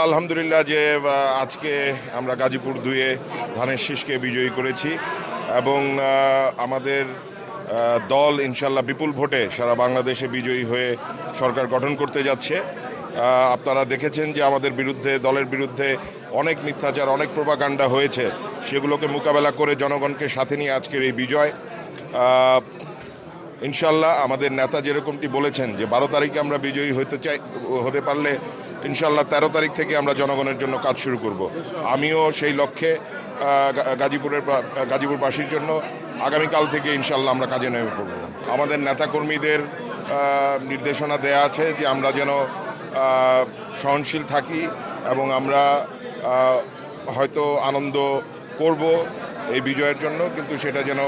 আলহামদুলিল্লাহ যে আজকে আমরা গাজীপুর 2-এ ধানের শীষকে বিজয়ী করেছি এবং আমাদের দল ইনশাল্লাহ বিপুল ভোটে সারা বাংলাদেশে বিজয়ী হয়ে সরকার গঠন করতে যাচ্ছে। আপনারা দেখেছেন যে আমাদের বিরুদ্ধে, দলের বিরুদ্ধে অনেক মিথ্যাচার, অনেক প্রোপাগান্ডা হয়েছে, সেগুলোকে মোকাবেলা করে জনগণকে সাথে নিয়ে আজকের এই বিজয়। ইনশাল্লাহ আমাদের নেতা যেরকমটি বলেছেন যে 12 তারিখে আমরা বিজয়ী হতে পারলে ইনশাল্লাহ 13 তারিখ থেকে আমরা জনগণের জন্য কাজ শুরু করব। আমিও সেই লক্ষ্যে গাজীপুরবাসীর জন্য আগামীকাল থেকে ইনশাল্লাহ আমরা কাজে নেমে পড়ব। আমাদের নেতাকর্মীদের নির্দেশনা দেয়া আছে যে আমরা যেন সহনশীল থাকি এবং আমরা হয়তো আনন্দ করব এই বিজয়ের জন্য, কিন্তু সেটা যেন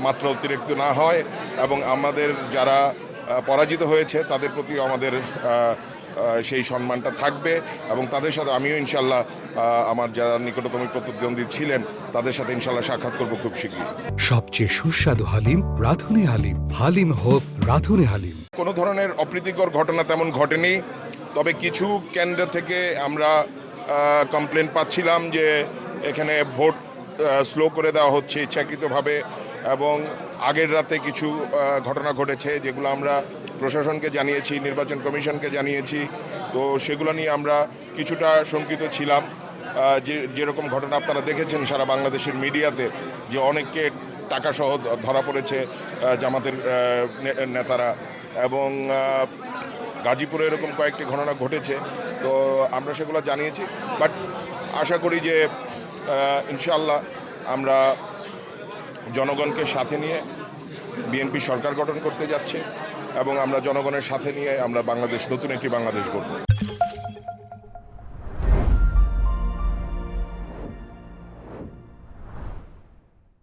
মাত্র অতিরিক্ত না হয় এবং আমাদের যারা পরাজিত হয়েছে তাদের প্রতিও আমাদের সেই সম্মানটা থাকবে এবং তাদের সাথে আমিও ইনশাল্লাহ আমার যারা নিকটতম প্রতিদ্বন্দ্বী ছিলেন তাদের সাথে ইনশাল্লাহ সাক্ষাৎ করব খুব শীঘ্রই। সবচেয়ে সুস্বাদু হালিম রাধুনী হালিম। হালিম হোক রাধুনী হালিম। কোনো ধরনের অপ্রীতিকর ঘটনা তেমন ঘটেনি, তবে কিছু কেন্দ্র থেকে আমরা কমপ্লেন পাচ্ছিলাম যে এখানে ভোট স্লো করে দেওয়া হচ্ছে ইচ্ছাকৃতভাবে এবং আগের রাতে কিছু ঘটনা ঘটেছে যেগুলো আমরা প্রশাসনকে জানিয়েছি, নির্বাচন কমিশনকে জানিয়েছি। তো সেগুলো নিয়ে আমরা কিছুটা শঙ্কিত ছিলাম। যেরকম ঘটনা আপনারা দেখেছেন সারা বাংলাদেশের মিডিয়াতে যে অনেককে টাকাসহ ধরা পড়েছে জামাতের নেতারা, এবং গাজীপুরে এরকম কয়েকটি ঘটনা ঘটেছে। তো আমরা সেগুলো জানিয়েছি, বাট আশা করি যে ইনশাআল্লাহ আমরা জনগণকে সাথে নিয়ে বিএনপি সরকার গঠন করতে যাচ্ছে এবং আমরা জনগণের সাথে নিয়ে আমরা নতুন একটি বাংলাদেশ গড়ব।